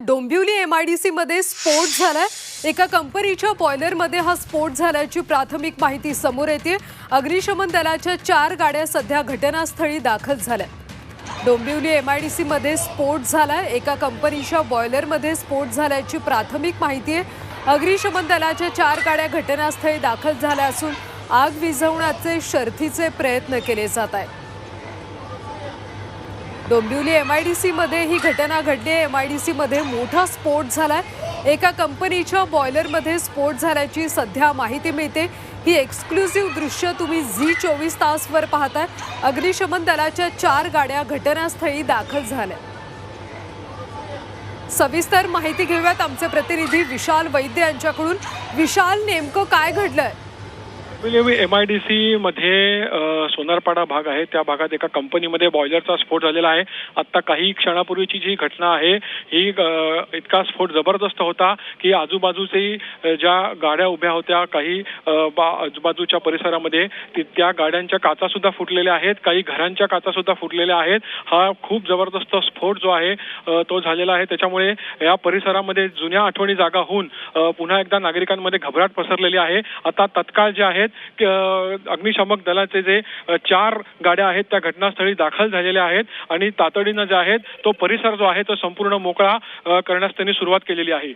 Dombivli MIDC मध्ये स्फोट झालाय। एका कंपनीच्या बॉयलरमध्ये हा स्फोट झाल्याची प्राथमिक माहिती समोर येते। अग्निशमन दलाच्या 4 गाड्या सध्या घटनास्थळी दाखल झाल्या। डोंबिवली MIDC मध्ये स्फोट झालाय। एका कंपनीच्या बॉयलरमध्ये स्फोट झाल्याची प्राथमिक माहिती आहे। अग्निशमन दलाच्या 4 गाड्या घटनास्थळी दाखल झाल्या असून आग विझवण्याचे शर्थीचे प्रयत्न केले जात आहेत। डोंबिवली MIDC मध्ये ही घटना घडली आहे। MIDC मध्ये मोठा स्फोट झालाय। एका कंपनीच्या बॉयलरमध्ये स्फोट झाल्याची सध्या माहिती मिळते। ही एक्सक्लुसिव्ह दृश्य तुम्ही झी24 तासवर पाहताय। अग्निशमन दलाच्या 4 गाड्या घटनास्थळी दाखल झाल्या। सविस्तर माहिती घेऊयात आमचे प्रतिनिधी विशाल वैद्य यांच्याकडून। विशाल, नेमकं काय घडलंय? MIDC मध्ये सोनारपाडा भाग आहे, त्या भागात एका कंपनीमध्ये बॉयलरचा स्फोट झालेला आहे। आता काही क्षणापूर्वीची जी घटना आहे ही इतका स्फोट जबरदस्त होता की आजूबाजूचे ज्या गाड्या उभ्या होत्या काही आजूबाजूच्या परिसरामध्ये त्या गाड्यांच्या काचा सुद्धा फुटलेल्या आहेत, काही घरांच्या काचा सुद्धा फुटलेल्या आहेत। हा खूप जबरदस्त स्फोट जो आहे तो झालेला आहे। त्याच्यामुळे या परिसरामध्ये जुन्या आठवणी जागा होऊन पुन्हा एकदा नागरिकांमध्ये घबराट पसरलेली आहे। आता तत्काळ जे आहेत अग्निशमक दलाचे जे 4 गाड्या आहेत त्या घटनास्थळी दाखल झालेल्या आहेत आणि तातडीनं जे आहेत तो परिसर जो आहे तो संपूर्ण मोकळा करण्यास त्यांनी सुरुवात केलेली आहे।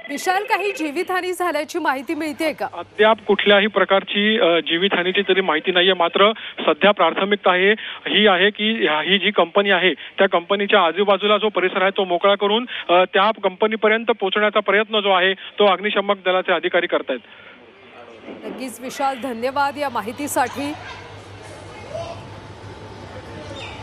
विशाल, काही जीवितहानी झाल्याची माहिती मिळते का? अद्याप कुठल्याही प्रकारची जीवितहानीची तरी माहिती नाहीये। मात्र सध्या प्राथमिकता ही आहे की ही जी कंपनी आहे त्या कंपनीच्या आजूबाजूला जो परिसर आहे तो मोकळा करून त्या कंपनीपर्यंत पोहोचण्याचा प्रयत्न जो आहे तो अग्निशमक दलाचे अधिकारी करतायत। नक्कीच विशाल, धन्यवाद या माहितीसाठी।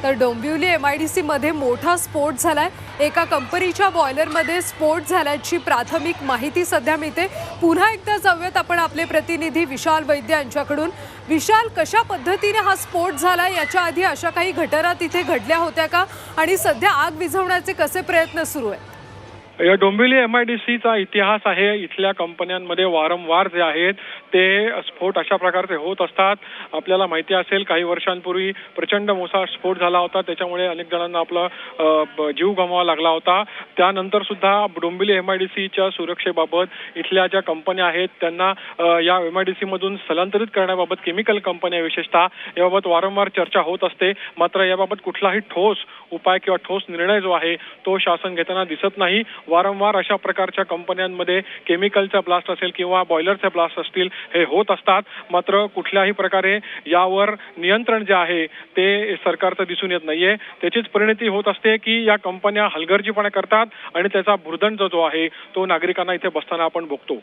तर डोंबिवली MIDC मध्ये मोठा स्फोट झालाय। एका कंपनीच्या बॉयलरमध्ये स्फोट झाल्याची प्राथमिक माहिती सध्या मिळते। पुन्हा एकदा जाऊयात आपण आपले प्रतिनिधी विशाल वैद्य यांच्याकडून। विशाल, कशा पद्धतीने हा स्फोट झाला? याच्या आधी अशा काही घटना तिथे घडल्या होत्या का आणि सध्या आग विझवण्याचे कसे प्रयत्न सुरू आहेत? या डोंबिवली MIDCचा इतिहास आहे। इथल्या कंपन्यांमध्ये वारंवार जे आहेत ते स्फोट अशा प्रकारचे होत असतात। आपल्याला माहिती असेल काही वर्षांपूर्वी प्रचंड मोठा स्फोट झाला होता, त्याच्यामुळे अनेक जणांना आपला जीव गमवावा लागला होता। त्यानंतर सुद्धा डोंबिवली MIDCच्या सुरक्षेबाबत इथल्या ज्या कंपन्या आहेत त्यांना या MIDC मधून स्थलांतरित करण्याबाबत केमिकल कंपन्या विशेषतः याबाबत वारंवार चर्चा होत असते। मात्र याबाबत कुठलाही ठोस उपाय किंवा ठोस निर्णय जो आहे तो शासन घेताना दिसत नाही। वारंवार अशा प्रकारच्या कंपन्यांमध्ये केमिकलचा ब्लास्ट असेल किंवा बॉयलरचे ब्लास्ट असतील हे होत असतात। मात्र कुठल्याही प्रकारे यावर नियंत्रण जे आहे ते सरकारचं दिसून येत नाहीये। त्याचीच परिणती होत असते की या कंपन्या हलगर्जीपणा करतात आणि त्याचा भुर्दंड जो आहे तो नागरिकांना इथे बसताना आपण बघतो।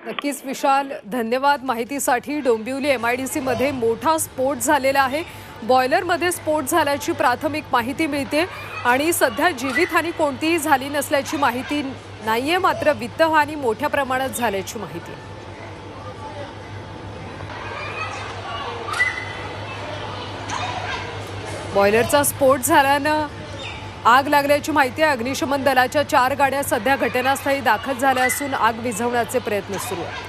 नक्कीच विशाल, धन्यवाद माहितीसाठी। डोंबिवली MIDC मध्ये मोठा स्फोट झालेला आहे। बॉयलरमध्ये स्फोट झाल्याची प्राथमिक माहिती मिळते आणि सध्या जीवितहानी कोणतीही झाली नसल्याची माहिती नाहीये। मात्र वित्तहानी मोठ्या प्रमाणात झाल्याची माहिती आहे। बॉयलरचा स्फोट झाल्यानं आग लागल्याची माहिती आहे। अग्निशमन दलाच्या 4 गाड्या सध्या घटनास्थळी दाखल झाल्या असून आग विझवण्याचे प्रयत्न सुरू आहेत।